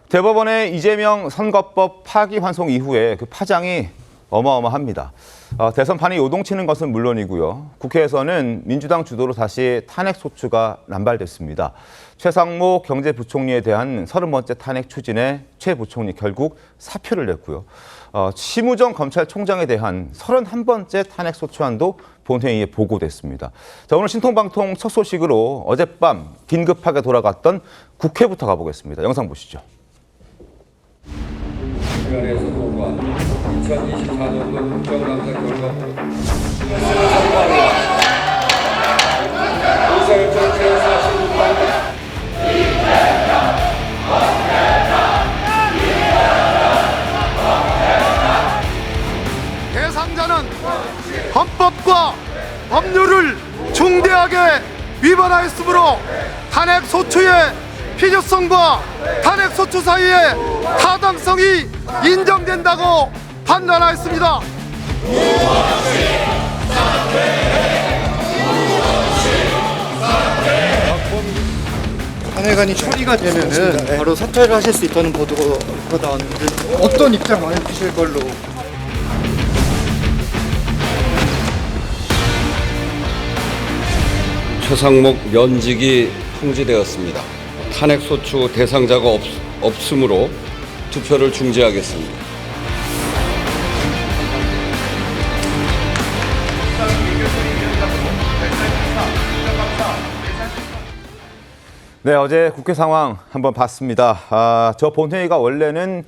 대법원의 이재명 선거법 파기환송 이후에 그 파장이 어마어마합니다. 대선판이 요동치는 것은 물론이고요. 국회에서는 민주당 주도로 다시 탄핵소추가 남발됐습니다. 최상목 경제부총리에 대한 30번째 탄핵 추진에 최 부총리 결국 사표를 냈고요. 심우정 검찰총장에 대한 31번째 탄핵소추안도 본회의에 보고됐습니다. 자, 오늘 신통방통 첫 소식으로 어젯밤 긴급하게 돌아갔던 국회부터 가보겠습니다. 영상 보시죠. 시간에서 보고한 2024년도 국정감사 결과물 의사결정 제46단 대상자는 헌법과 법률을 중대하게 위반하였으므로 탄핵소추의 필요성과 탄핵소추 사이의 타당성이 인정된다고 판단하였습니다. 탄핵안이 처리가 되면은 바로 사퇴를 하실 수 있다는 보도가 나왔는데 어떤 입장 해주실 걸로? 최상목 면직이 통지되었습니다. 탄핵소추 대상자가 없으므로 투표를 중지하겠습니다. 네, 어제 국회 상황 한번 봤습니다. 저 본회의가 원래는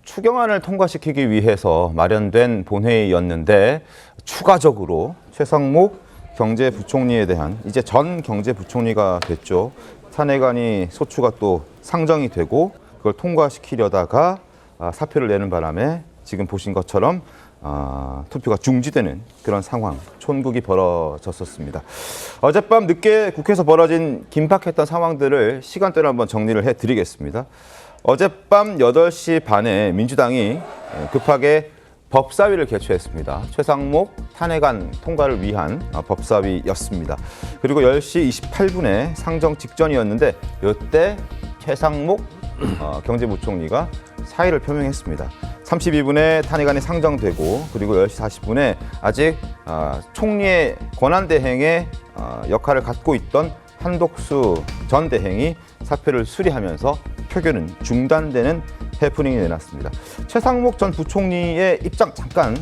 추경안을 통과시키기 위해서 마련된 본회의였는데 추가적으로 최상목 경제부총리에 대한 이제 전 경제부총리가 됐죠. 탄핵안이 소추가 또 상정이 되고 그걸 통과시키려다가 사표를 내는 바람에 지금 보신 것처럼 투표가 중지되는 그런 상황, 촌극이 벌어졌었습니다. 어젯밤 늦게 국회에서 벌어진 긴박했던 상황들을 시간대로 한번 정리를 해드리겠습니다. 어젯밤 8시 반에 민주당이 급하게 법사위를 개최했습니다. 최상목 탄핵안 통과를 위한 법사위였습니다. 그리고 10시 28분에 상정 직전이었는데 이때 최상목 경제부총리가 사의를 표명했습니다. 32분에 탄핵안이 상정되고 그리고 10시 40분에 아직 총리의 권한대행의 역할을 갖고 있던 한독수 전 대행이 사표를 수리하면서 표결은 중단되는 해프닝이 내놨습니다. 최상목 전 부총리의 입장 잠깐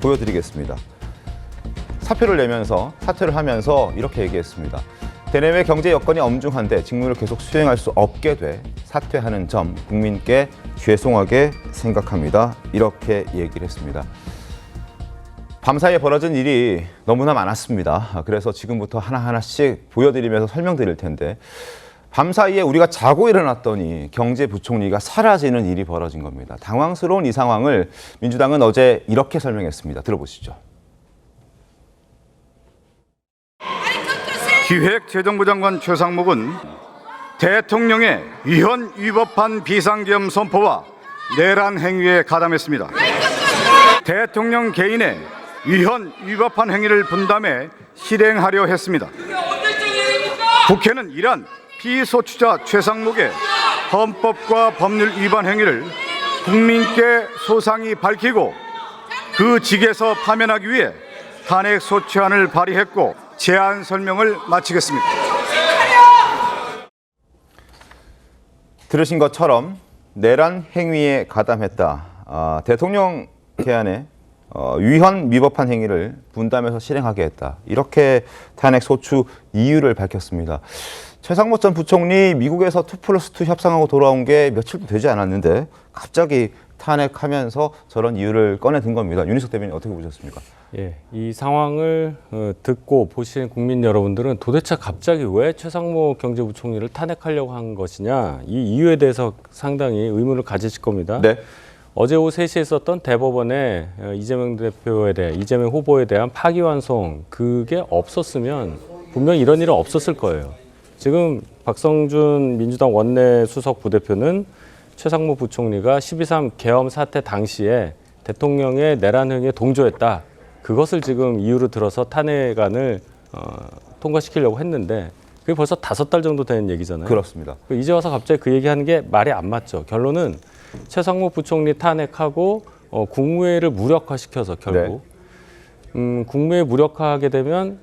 보여드리겠습니다. 사표를 내면서 사퇴를 하면서 이렇게 얘기했습니다. 대내외 경제 여건이 엄중한데 직무를 계속 수행할 수 없게 돼 사퇴하는 점 국민께 죄송하게 생각합니다. 이렇게 얘기를 했습니다. 밤사이에 벌어진 일이 너무나 많았습니다. 그래서 지금부터 하나하나씩 보여드리면서 설명드릴 텐데 밤사이에 우리가 자고 일어났더니 경제부총리가 사라지는 일이 벌어진 겁니다. 당황스러운 이 상황을 민주당은 어제 이렇게 설명했습니다. 들어보시죠. 기획재정부 장관 최상목은 대통령의 위헌 위법한 비상계엄 선포와 내란 행위에 가담했습니다. 대통령 개인의 위헌 위법한 행위를 분담해 실행하려 했습니다. 국회는 이러한 피소추자 최상목의 헌법과 법률 위반 행위를 국민께 소상히 밝히고 그 직에서 파면하기 위해 탄핵소추안을 발의했고 제안 설명을 마치겠습니다. 들으신 것처럼 내란 행위에 가담했다. 대통령 개안에 위헌 위법한 행위를 분담해서 실행하게 했다. 이렇게 탄핵 소추 이유를 밝혔습니다. 최상목 전 부총리 미국에서 2+2 협상하고 돌아온 게 며칠도 되지 않았는데 갑자기 탄핵하면서 저런 이유를 꺼내든 겁니다. 윤희석 대변인 어떻게 보셨습니까? 예, 이 상황을 듣고 보신 국민 여러분들은 도대체 갑자기 왜 최상목 경제부총리를 탄핵하려고 한 것이냐 이 이유에 대해서 상당히 의문을 가지실 겁니다. 네. 어제 오후 3시에 있었던 대법원에 이재명 후보에 대한 파기환송 그게 없었으면 분명히 이런 일은 없었을 거예요. 지금 박성준 민주당 원내 수석 부대표는 최상목 부총리가 12.3 계엄 사태 당시에 대통령의 내란 행위에 동조했다. 그것을 지금 이유로 들어서 탄핵안을 통과시키려고 했는데 그게 벌써 5달 정도 된 얘기잖아요. 그렇습니다. 이제 와서 갑자기 그 얘기하는 게 말이 안 맞죠. 결론은 최상목 부총리 탄핵하고 국무회의를 무력화시켜서 결국 국무회의 무력화하게 되면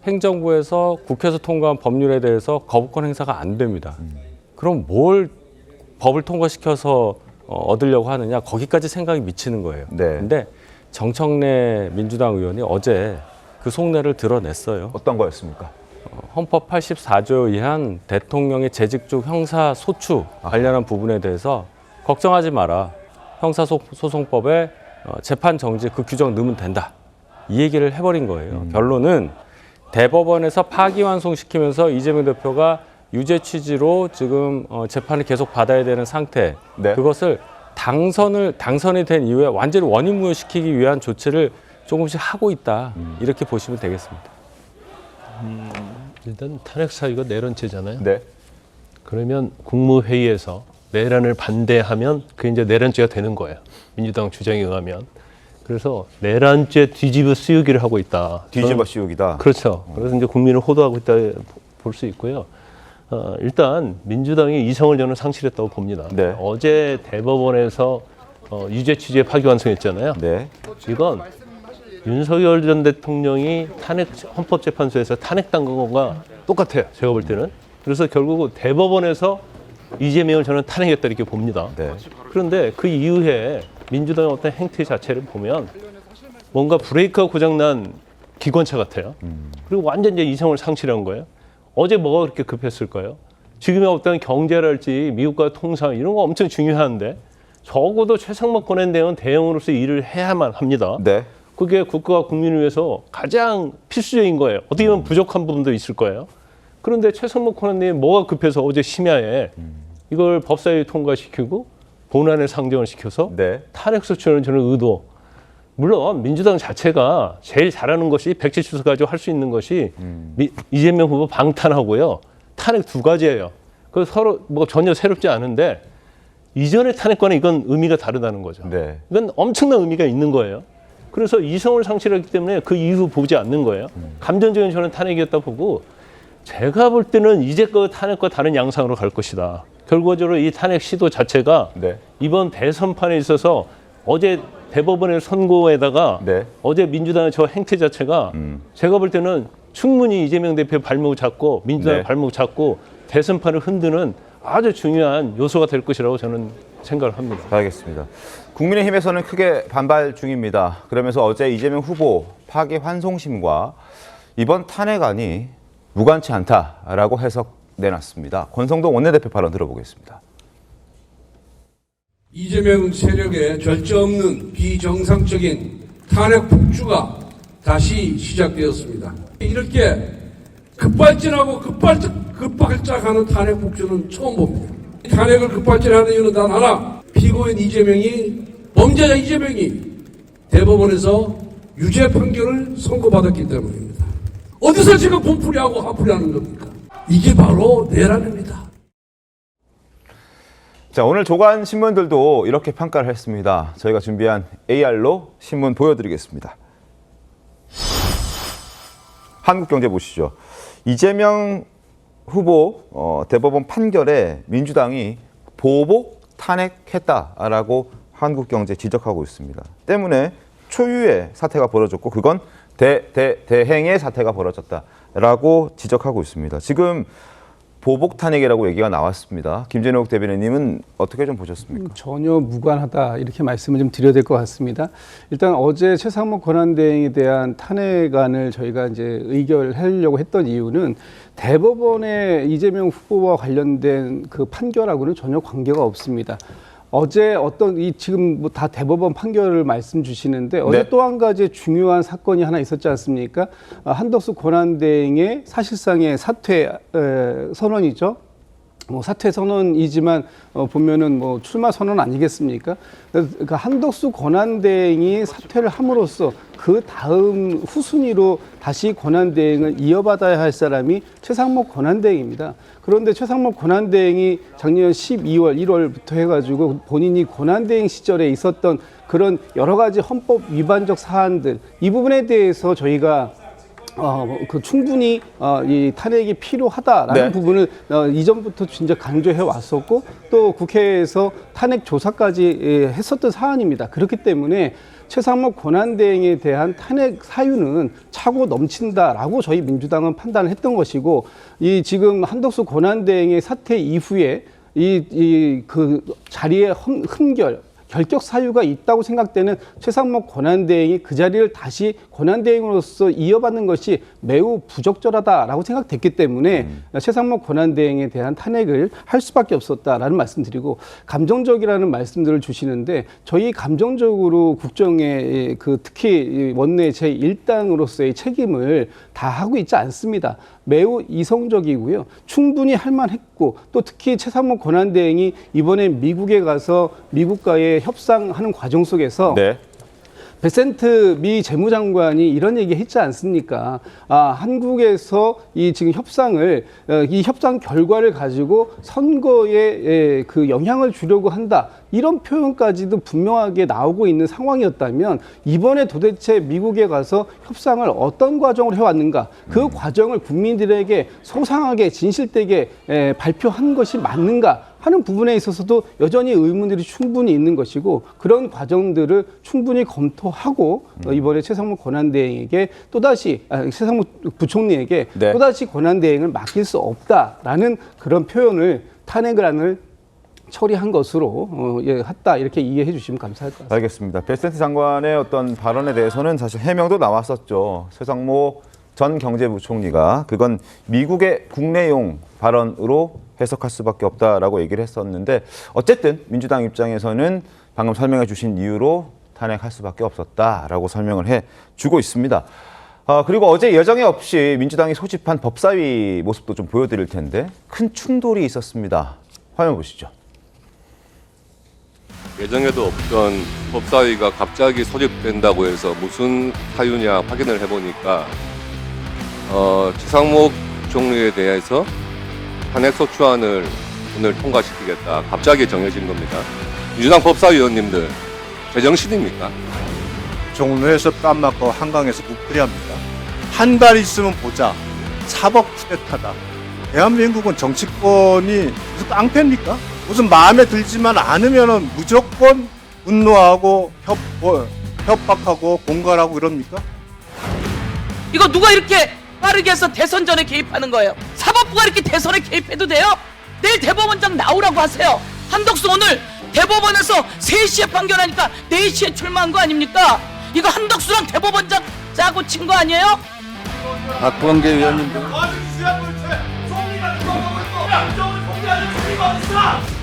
행정부에서 국회에서 통과한 법률에 대해서 거부권 행사가 안 됩니다. 그럼 뭘 법을 통과시켜서 얻으려고 하느냐, 거기까지 생각이 미치는 거예요. 네. 근데 정청래 민주당 의원이 어제 그 속내를 드러냈어요. 어떤 거였습니까? 헌법 84조에 의한 대통령의 재직 중 형사 소추 관련한 부분에 대해서 걱정하지 마라. 형사소송법에 재판 정지 그 규정 넣으면 된다. 이 얘기를 해버린 거예요. 결론은 대법원에서 파기환송시키면서 이재명 대표가 유죄 취지로 지금 재판을 계속 받아야 되는 상태. 네. 그것을 당선이 된 이후에 완전히 원인무효시키기 위한 조치를 조금씩 하고 있다. 이렇게 보시면 되겠습니다. 일단 탄핵 사유가 내란죄잖아요. 네. 그러면 국무회의에서 내란을 반대하면 그게 이제 내란죄가 되는 거예요. 민주당 주장에 의하면. 그래서 내란죄 뒤집어 씌우기를 하고 있다. 뒤집어 씌우기다. 그렇죠. 그래서 이제 국민을 호도하고 있다 볼 수 있고요. 일단 민주당이 이성을 저는 상실했다고 봅니다. 네. 어제 대법원에서 유죄 취지에 파기환송했잖아요. 네. 이건 윤석열 전 대통령이 헌법재판소에서 탄핵당한 것과 똑같아요. 제가 볼 때는. 그래서 결국 대법원에서 이재명을 저는 탄핵했다 이렇게 봅니다. 네. 그런데 그 이후에 민주당의 어떤 행태 자체를 보면 뭔가 브레이크가 고장난 기관차 같아요. 그리고 완전 이제 이성을 상실한 거예요. 어제 뭐가 그렇게 급했을까요? 지금의 어떤 경제랄지 미국과 통상 이런 거 엄청 중요한데 적어도 최상목 권한대행은 대응으로서 일을 해야만 합니다. 네. 그게 국가와 국민을 위해서 가장 필수적인 거예요. 어떻게 보면 부족한 부분도 있을 거예요. 그런데 최상목 권한대행이 뭐가 급해서 어제 심야에 이걸 법사위에 통과시키고 본안에 상정을 시켜서 네. 탄핵 소추는 저는 의도. 물론 민주당 자체가 제일 잘하는 것이 170석 가지고 할 수 있는 것이 이재명 후보 방탄하고요. 탄핵 두 가지예요. 그 서로 뭐 전혀 새롭지 않은데 이전의 탄핵과는 이건 의미가 다르다는 거죠. 네. 이건 엄청난 의미가 있는 거예요. 그래서 이성을 상실했기 때문에 그 이후 보지 않는 거예요. 감정적인 저는 탄핵이었다 보고 제가 볼 때는 이제껏 탄핵과 다른 양상으로 갈 것이다. 결과적으로 이 탄핵 시도 자체가 네. 이번 대선판에 있어서 어제 대법원의 선고에다가 네. 어제 민주당의 저 행태 자체가 제가 볼 때는 충분히 이재명 대표 발목을 잡고 민주당의 네. 발목을 잡고 대선판을 흔드는 아주 중요한 요소가 될 것이라고 저는 생각을 합니다. 알겠습니다. 국민의힘에서는 크게 반발 중입니다. 그러면서 어제 이재명 후보 파기환송심과 이번 탄핵안이 무관치 않다라고 해석 내놨습니다. 권성동 원내대표 발언 들어보겠습니다. 이재명 세력의 절제 없는 비정상적인 탄핵 폭주가 다시 시작되었습니다. 이렇게 급발진하고 급발작하는 탄핵 폭주는 처음 봅니다. 탄핵을 급발진하는 이유는 단 하나, 피고인 이재명이, 범죄자 이재명이 대법원에서 유죄 판결을 선고받았기 때문입니다. 어디서 지금 분풀이하고 화풀이하는 겁니까? 이게 바로 내란입니다. 자, 오늘 조간 신문들도 이렇게 평가를 했습니다. 저희가 준비한 AR로 신문 보여드리겠습니다. 한국경제 보시죠. 이재명 후보 대법원 판결에 민주당이 보복 탄핵했다라고 한국경제 지적하고 있습니다. 때문에 초유의 사태가 벌어졌고 그건 대행의 사태가 벌어졌다라고 지적하고 있습니다. 지금 보복 탄핵이라고 얘기가 나왔습니다. 김진욱 대변인님은 어떻게 좀 보셨습니까? 전혀 무관하다 이렇게 말씀을 좀 드려야 될 것 같습니다. 일단 어제 최상목 권한대행에 대한 탄핵안을 저희가 이제 의결하려고 했던 이유는 대법원의 이재명 후보와 관련된 그 판결하고는 전혀 관계가 없습니다. 어제 어떤 지금 뭐 다 대법원 판결을 말씀 주시는데 어제 네. 또 한 가지 중요한 사건이 하나 있었지 않습니까? 한덕수 권한대행의 사실상의 사퇴 선언이죠. 뭐 사퇴 선언이지만 보면은 뭐 출마 선언 아니겠습니까? 그 한덕수 권한대행이 사퇴를 함으로써 그 다음 후순위로 다시 권한대행을 이어받아야 할 사람이 최상목 권한대행입니다. 그런데 최상목 권한대행이 작년 12월, 1월부터 해가지고 본인이 권한대행 시절에 있었던 그런 여러 가지 헌법 위반적 사안들 이 부분에 대해서 저희가 충분히 이 탄핵이 필요하다라는 네. 부분을 이전부터 진짜 강조해 왔었고 또 국회에서 탄핵 조사까지 했었던 사안입니다. 그렇기 때문에 최상목 권한대행에 대한 탄핵 사유는 차고 넘친다라고 저희 민주당은 판단을 했던 것이고 이 지금 한덕수 권한대행의 사퇴 이후에 그 자리에 결격 사유가 있다고 생각되는 최상목 권한대행이 그 자리를 다시 권한대행으로서 이어받는 것이 매우 부적절하다라고 생각됐기 때문에 최상목 권한대행에 대한 탄핵을 할 수밖에 없었다라는 말씀드리고 감정적이라는 말씀들을 주시는데 저희 감정적으로 국정에 특히 원내 제1당으로서의 책임을 다 하고 있지 않습니다. 매우 이성적이고요. 충분히 할 만했고 또 특히 최상목 권한대행이 이번에 미국에 가서 미국과의 협상하는 과정 속에서 네. 베센트 미 재무장관이 이런 얘기 했지 않습니까? 한국에서 이 지금 이 협상 결과를 가지고 선거에 그 영향을 주려고 한다. 이런 표현까지도 분명하게 나오고 있는 상황이었다면 이번에 도대체 미국에 가서 협상을 어떤 과정을 해왔는가? 그 과정을 국민들에게 소상하게 진실되게 발표한 것이 맞는가? 하는 부분에 있어서도 여전히 의문들이 충분히 있는 것이고 그런 과정들을 충분히 검토하고 이번에 최상목 권한대행에게 또다시 최상목 부총리에게 네. 또다시 권한대행을 맡길 수 없다라는 그런 표현을 탄핵안을 처리한 것으로 했다 이렇게 이해해 주시면 감사할 것 같습니다. 알겠습니다. 베센트 장관의 어떤 발언에 대해서는 사실 해명도 나왔었죠. 최상목 전 경제부총리가 그건 미국의 국내용 발언으로 해석할 수밖에 없다라고 얘기를 했었는데 어쨌든 민주당 입장에서는 방금 설명해 주신 이유로 탄핵할 수밖에 없었다라고 설명을 해주고 있습니다. 그리고 어제 예정에 없이 민주당이 소집한 법사위 모습도 좀 보여드릴 텐데 큰 충돌이 있었습니다. 화면 보시죠. 예정에도 없던 법사위가 갑자기 소집된다고 해서 무슨 사유냐 확인을 해보니까 최상목 총리에 대해서 탄핵소추안을 오늘 통과시키겠다. 갑자기 정해진 겁니다. 민주당 법사위원님들 제정신입니까? 종로에서 뺨 맞고 한강에서 묵풀이합니다. 한 달 있으면 보자. 사법 쿠데타다. 대한민국은 정치권이 무슨 깡패입니까? 무슨 마음에 들지만 않으면 무조건 분노하고 협박하고 공갈하고 이럽니까? 이거 누가 이렇게 빠르게 해서 대선 전에 개입하는 거예요? 사법부가 이렇게 대선에 개입해도 돼요? 내일 대법원장 나오라고 하세요. 한덕수 오늘 대법원에서 3시에 판결하니까 4시에 출마한 거 아닙니까? 이거 한덕수랑 대법원장 짜고 친 거 아니에요? 박범계 의원님들. 아주 주야 물체, 송이가 들어가고 있고, 정을 공개하는 소리가 어딨어?